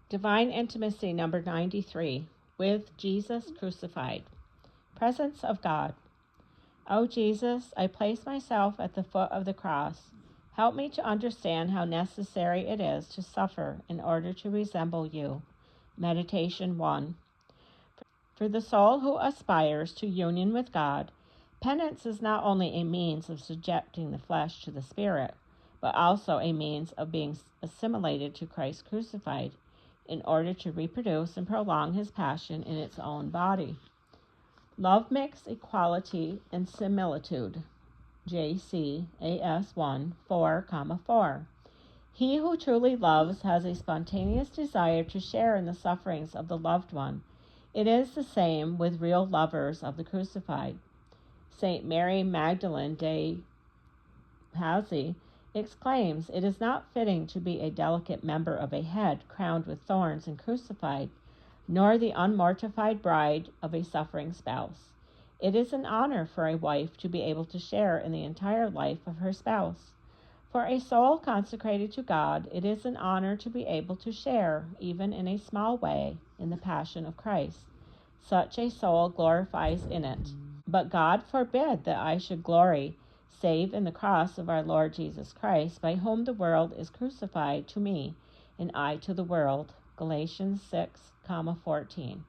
Divine Intimacy number 93, with Jesus crucified. Presence of God. O Jesus, I place myself at the foot of the cross. Help me to understand how necessary it is to suffer in order to resemble you. Meditation 1. For the soul who aspires to union with God, penance is not only a means of subjecting the flesh to the spirit, but also a means of being assimilated to Christ crucified, in order to reproduce and prolong his passion in its own body. Love makes equality and similitude. JCAS 1, 4,4. He who truly loves has a spontaneous desire to share in the sufferings of the loved one. It is the same with real lovers of the crucified. St. Mary Magdalen de Pazzi exclaims, "It is not fitting to be a delicate member of a head crowned with thorns and crucified, nor the unmortified bride of a suffering spouse. It is an honor for a wife to be able to share in the entire life of her spouse. For a soul consecrated to God, it is an honor to be able to share, even in a small way, in the passion of Christ. Such a soul glorifies in it. But God forbid that I should glory save in the cross of our Lord Jesus Christ, by whom the world is crucified to me, and I to the world." Galatians 6:14.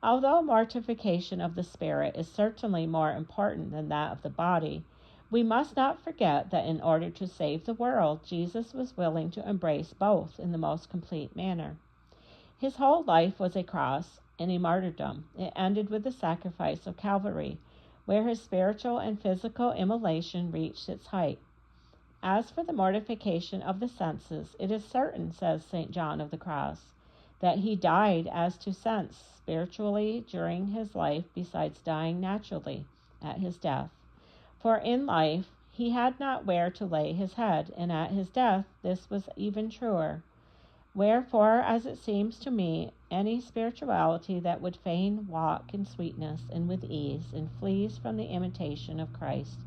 Although mortification of the spirit is certainly more important than that of the body, we must not forget that in order to save the world, Jesus was willing to embrace both in the most complete manner. His whole life was a cross and a martyrdom. It ended with the sacrifice of Calvary, where his spiritual and physical immolation reached its height. As for the mortification of the senses, it is certain, says St. John of the Cross, that he died as to sense spiritually during his life, besides dying naturally at his death. For in life he had not where to lay his head, and at his death this was even truer. Wherefore, as it seems to me, any spirituality that would fain walk in sweetness and with ease, and flees from the imitation of Christ,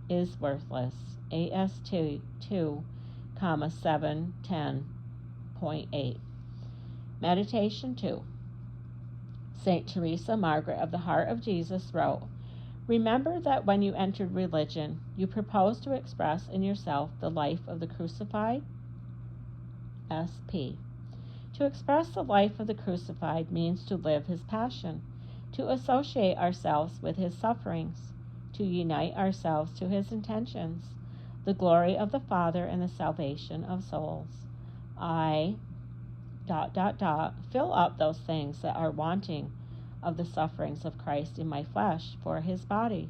is worthless. AS 2:710.8. Meditation 2. St. Teresa, Margaret of the Heart of Jesus, wrote, "Remember that when you entered religion, you proposed to express in yourself the life of the crucified." SP. To express the life of the crucified means to live his passion, to associate ourselves with his sufferings, to unite ourselves to his intentions, the glory of the Father and the salvation of souls. I ... fill up those things that are wanting of the sufferings of Christ in my flesh for his body,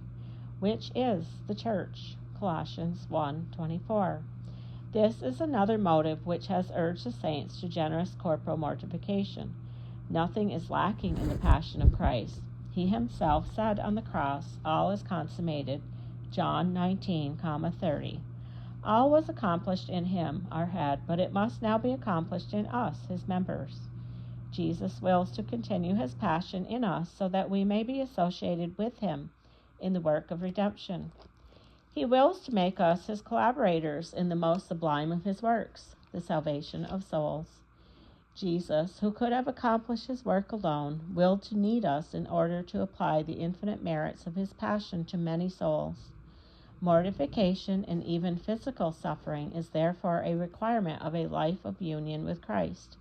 which is the church. Colossians 1:24. This is another motive which has urged the saints to generous corporal mortification. Nothing is lacking in the passion of Christ. He himself said on the cross, "All is consummated." John 19:30. All was accomplished in him, our head, but it must now be accomplished in us, his members. Jesus wills to continue his passion in us so that we may be associated with him in the work of redemption. He wills to make us his collaborators in the most sublime of his works, the salvation of souls. Jesus, who could have accomplished his work alone, willed to need us in order to apply the infinite merits of his passion to many souls. Mortification and even physical suffering is therefore a requirement of a life of union with Christ.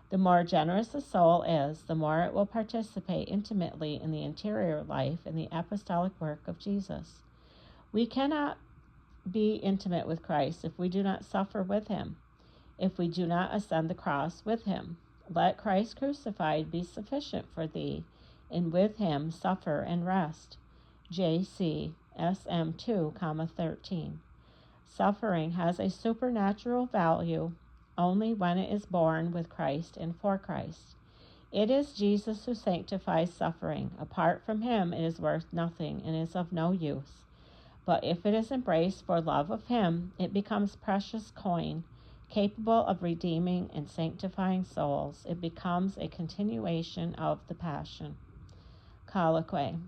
The more generous the soul is, the more it will participate intimately in the interior life and the apostolic work of Jesus. We cannot be intimate with Christ if we do not suffer with him, if we do not ascend the cross with him. Let Christ crucified be sufficient for thee, and with him suffer and rest. J.C. SM 2:13. Suffering has a supernatural value only when it is borne with Christ and for Christ. It is Jesus who sanctifies suffering. Apart from him it is worth nothing and is of no use. But if it is embraced for love of him, it becomes precious coin, capable of redeeming and sanctifying souls. It becomes a continuation of the passion. Colloquy.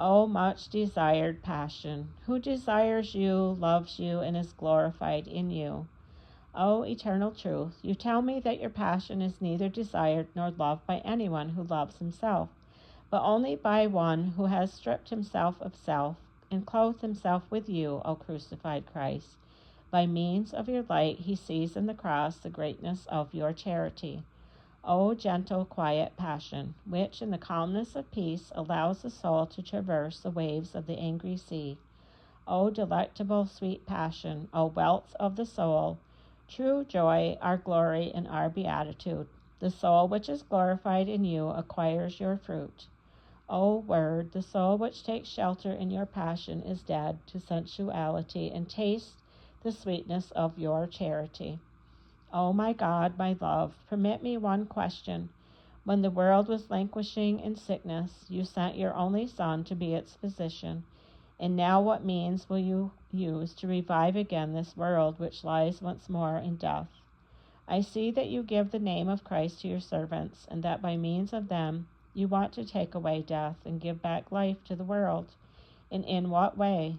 O much desired passion, who desires you, loves you, and is glorified in you. O eternal truth, you tell me that your passion is neither desired nor loved by anyone who loves himself, but only by one who has stripped himself of self and clothed himself with you, O crucified Christ. By means of your light he sees in the cross the greatness of your charity. O gentle, quiet passion, which in the calmness of peace allows the soul to traverse the waves of the angry sea. O delectable, sweet passion, O wealth of the soul, true joy, our glory, and our beatitude. The soul which is glorified in you acquires your fruit. O Word, the soul which takes shelter in your passion is dead to sensuality and tastes the sweetness of your charity. O my God, my love, permit me one question. When the world was languishing in sickness, you sent your only Son to be its physician. And now what means will you use to revive again this world which lies once more in death? I see that you give the name of Christ to your servants, and that by means of them you want to take away death and give back life to the world. And in what way?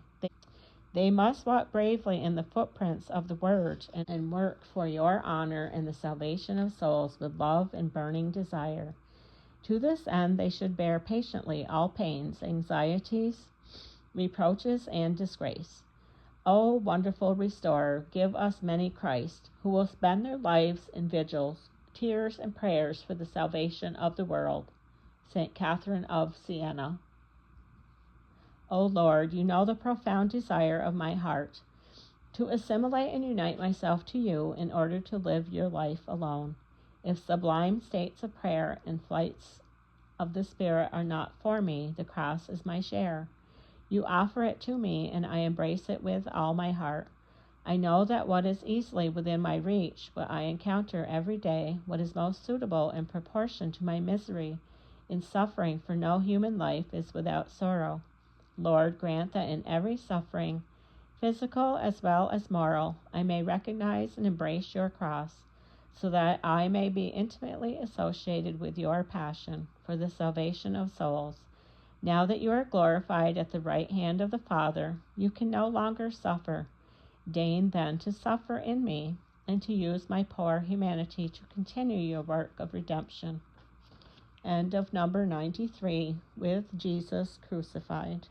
They must walk bravely in the footprints of the Word and work for your honor and the salvation of souls with love and burning desire. To this end they should bear patiently all pains, anxieties, reproaches, and disgrace. O wonderful Restorer, give us many Christ, who will spend their lives in vigils, tears, and prayers for the salvation of the world. St. Catherine of Siena. O Lord, you know the profound desire of my heart, to assimilate and unite myself to you in order to live your life alone. If sublime states of prayer and flights of the Spirit are not for me, the cross is my share. You offer it to me, and I embrace it with all my heart. I know that what is easily within my reach, what I encounter every day, what is most suitable in proportion to my misery in suffering, for no human life is without sorrow. Lord, grant that in every suffering, physical as well as moral, I may recognize and embrace your cross, so that I may be intimately associated with your passion for the salvation of souls. Now that you are glorified at the right hand of the Father, you can no longer suffer. Deign then to suffer in me, and to use my poor humanity to continue your work of redemption. End of number 93, with Jesus crucified.